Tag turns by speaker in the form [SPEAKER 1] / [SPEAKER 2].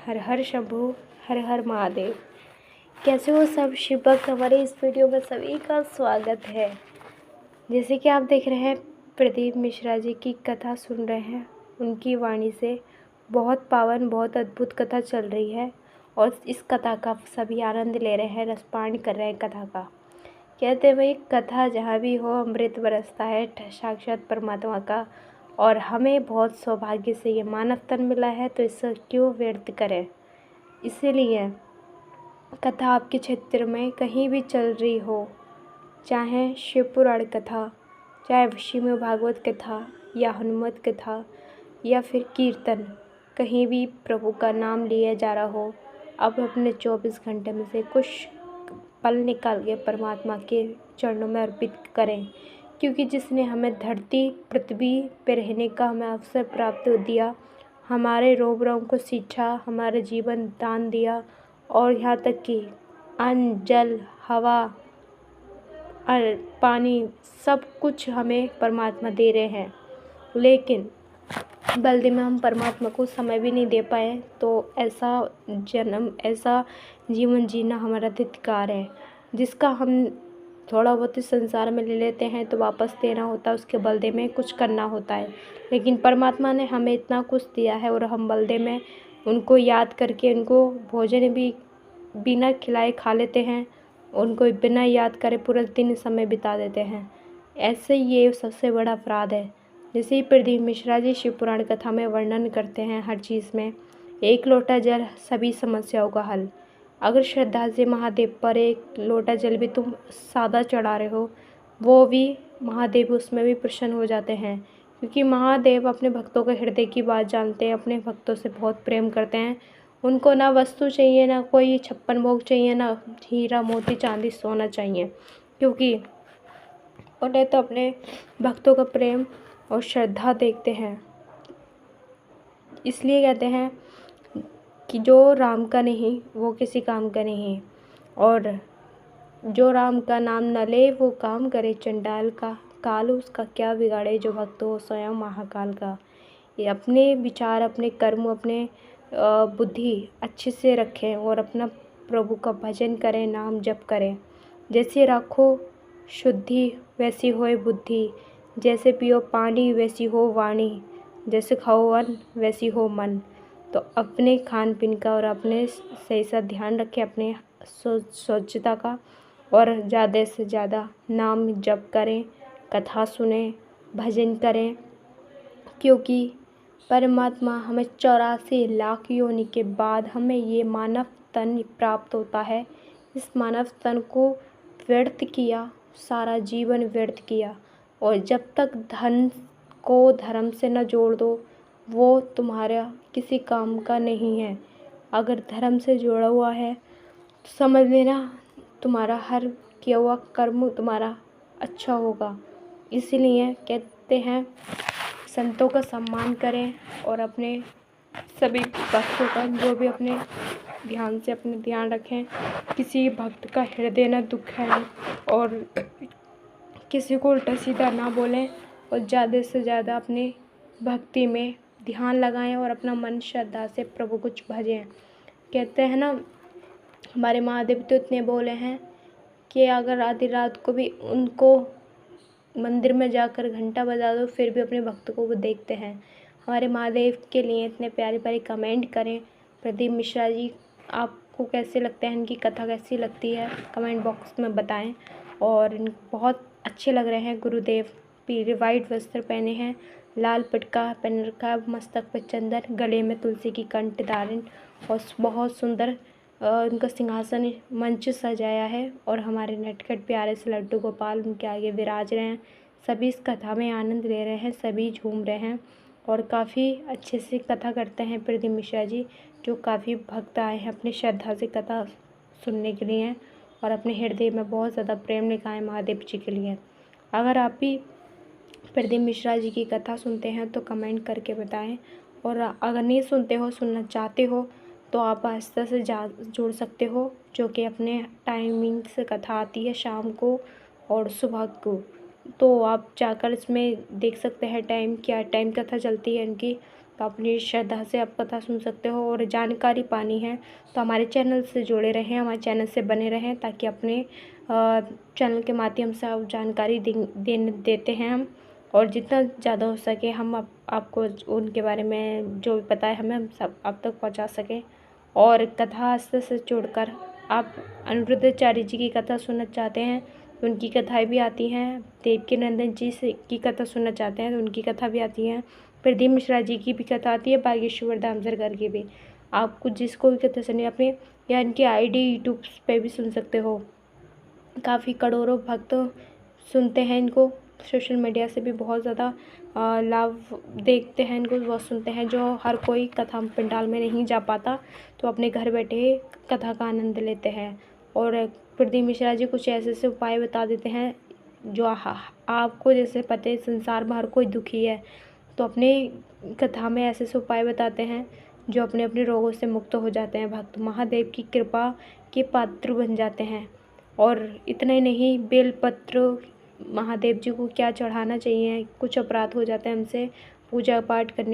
[SPEAKER 1] हर हर शंभू, हर हर महादेव। कैसे हो सब शिव भक्त? हमारे इस वीडियो में सभी का स्वागत है। जैसे कि आप देख रहे हैं, प्रदीप मिश्रा जी की कथा सुन रहे हैं। उनकी वाणी से बहुत पावन, बहुत अद्भुत कथा चल रही है और इस कथा का सभी आनंद ले रहे हैं, रसपान कर रहे हैं कथा का। कहते हैं भाई, कथा जहाँ भी हो अमृत बरसता है, साक्षात परमात्मा का। और हमें बहुत सौभाग्य से ये मानव तन मिला है, तो इसे क्यों व्यर्थ करें। इसीलिए कथा आपके क्षेत्र में कहीं भी चल रही हो, चाहे शिव पुराण कथा, चाहे श्रीमद् भागवत कथा या हनुमत कथा या फिर कीर्तन, कहीं भी प्रभु का नाम लिया जा रहा हो, अब अपने 24 घंटे में से कुछ पल निकाल के परमात्मा के चरणों में अर्पित करें। क्योंकि जिसने हमें धरती पृथ्वी पर रहने का हमें अवसर प्राप्त दिया, हमारे रोम रोम को सींचा, हमारा जीवन दान दिया, और यहाँ तक कि अन्न, जल, हवा और पानी सब कुछ हमें परमात्मा दे रहे हैं। लेकिन बल्कि में हम परमात्मा को समय भी नहीं दे पाए, तो ऐसा जन्म, ऐसा जीवन जीना हमारा धिक्कार है। जिसका हम थोड़ा बहुत इस संसार में ले लेते हैं तो वापस देना होता है, उसके बदले में कुछ करना होता है। लेकिन परमात्मा ने हमें इतना कुछ दिया है और हम बदले में उनको याद करके उनको भोजन भी बिना खिलाए खा लेते हैं, उनको बिना याद करे पूरा दिन समय बिता देते हैं। ऐसे ये सबसे बड़ा अपराध है। जैसे ही प्रदीप मिश्रा जी शिव पुराण कथा में वर्णन करते हैं, हर चीज़ में एक लोटा जल सभी समस्याओं का हल। अगर श्रद्धा से महादेव पर एक लोटा जल भी तुम सादा चढ़ा रहे हो, वो भी महादेव उसमें भी प्रसन्न हो जाते हैं। क्योंकि महादेव अपने भक्तों के हृदय की बात जानते हैं, अपने भक्तों से बहुत प्रेम करते हैं। उनको ना वस्तु चाहिए, ना कोई 56 भोग चाहिए, ना हीरा मोती चांदी सोना चाहिए। क्योंकि उन्हें तो अपने भक्तों का प्रेम और श्रद्धा देखते हैं। इसलिए कहते हैं कि जो राम का नहीं वो किसी काम का नहीं, और जो राम का नाम न ले वो काम करे चंडाल का, काल उसका क्या बिगाड़े जो भक्त हो स्वयं महाकाल का। ये अपने विचार, अपने कर्म, अपने बुद्धि अच्छे से रखें और अपना प्रभु का भजन करें, नाम जप करें। जैसे राखो शुद्धि वैसी होए बुद्धि, जैसे पियो पानी वैसी हो वाणी, जैसे खाओ अन्न वैसी हो मन। तो अपने खान पीन का और अपने सही सा ध्यान रखें, अपने स्वच्छता का, और ज़्यादा से ज़्यादा नाम जप करें, कथा सुने, भजन करें। क्योंकि परमात्मा हमें 84 लाख योनि के बाद हमें ये मानव तन प्राप्त होता है। इस मानव तन को व्यर्थ किया, सारा जीवन व्यर्थ किया। और जब तक धन को धर्म से न जोड़ दो, वो तुम्हारा किसी काम का नहीं है। अगर धर्म से जोड़ा हुआ है तो समझ लेना तुम्हारा हर किया हुआ कर्म तुम्हारा अच्छा होगा। इसीलिए कहते हैं संतों का सम्मान करें और अपने सभी भक्तों का जो भी अपने ध्यान से अपने ध्यान रखें। किसी भक्त का हृदय न दुखाएं और किसी को उल्टा सीधा ना बोलें, और ज़्यादा से ज़्यादा अपनी भक्ति में ध्यान लगाएं और अपना मन श्रद्धा से प्रभु कुछ भजें। कहते हैं ना, हमारे महादेव तो इतने बोले हैं कि अगर आधी रात को भी उनको मंदिर में जाकर घंटा बजा दो फिर भी अपने भक्त को वो देखते हैं। हमारे महादेव के लिए इतने प्यारे प्यारे कमेंट करें। प्रदीप मिश्रा जी, आपको कैसे लगते हैं, इनकी कथा कैसी लगती है, कमेंट बॉक्स में बताएं। और बहुत अच्छे लग रहे हैं। गुरुदेव पीले वाइट वस्त्र पहने हैं, लाल पटका पहन रखा है, मस्तक पर चंदन, गले में तुलसी की कंठ धारण, और बहुत सुंदर उनका सिंहासन मंच सजाया है। और हमारे नटखट प्यारे से लड्डू गोपाल उनके आगे विराज रहे हैं। सभी इस कथा में आनंद ले रहे हैं, सभी झूम रहे हैं और काफ़ी अच्छे से कथा करते हैं प्रदीप मिश्रा जी, जो काफ़ी भक्त आए हैं अपनी श्रद्धा से कथा सुनने के लिए और अपने हृदय में बहुत ज़्यादा प्रेम निकाय महादेव जी के लिए। अगर आप भी प्रदीप मिश्रा जी की कथा सुनते हैं तो कमेंट करके बताएं, और अगर नहीं सुनते हो, सुनना चाहते हो, तो आप आस्था से जुड़ सकते हो, जो कि अपने टाइमिंग से कथा आती है शाम को और सुबह को। तो आप जाकर इसमें देख सकते हैं टाइम क्या टाइम कथा चलती है इनकी। तो अपनी श्रद्धा से आप कथा सुन सकते हो। और जानकारी पानी है तो हमारे चैनल से जुड़े रहें, हमारे चैनल से बने रहें, ताकि अपने चैनल के माध्यम से आप जानकारी देते हैं हम, और जितना ज़्यादा हो सके हम आपको उनके बारे में जो भी पता है हमें, हम सब आप तक पहुंचा सकें। और कथा से जोड़कर आप अनिरुद्धाचार्य जी की कथा सुनना चाहते हैं तो उनकी कथाएँ भी आती हैं। देवकीनंदन जी से की कथा सुनना चाहते हैं तो उनकी कथा भी आती है। प्रदीप मिश्रा जी की भी कथा आती है, बागेश्वर धाम सरकार की भी। आपको जिसको भी कथा सुननी है अपने या इनकी आईडी यूट्यूब पे भी सुन सकते हो। काफ़ी करोड़ों भक्त सुनते हैं इनको, सोशल मीडिया से भी बहुत ज़्यादा लाभ देखते हैं इनको, बहुत सुनते हैं। जो हर कोई कथा पंडाल में नहीं जा पाता तो अपने घर बैठे कथा का आनंद लेते हैं। और प्रदीप मिश्रा जी कुछ ऐसे ऐसे उपाय बता देते हैं जो आपको जैसे पता है संसार में हर कोई दुखी है, तो अपने कथा में ऐसे ऐसे उपाय बताते हैं जो अपने अपने रोगों से मुक्त हो जाते हैं। भक्त महादेव की कृपा के पात्र बन जाते हैं। और इतना ही नहीं, बेलपत्र महादेव जी को क्या चढ़ाना चाहिए, कुछ अपराध हो जाते हैं हमसे पूजा पाठ करने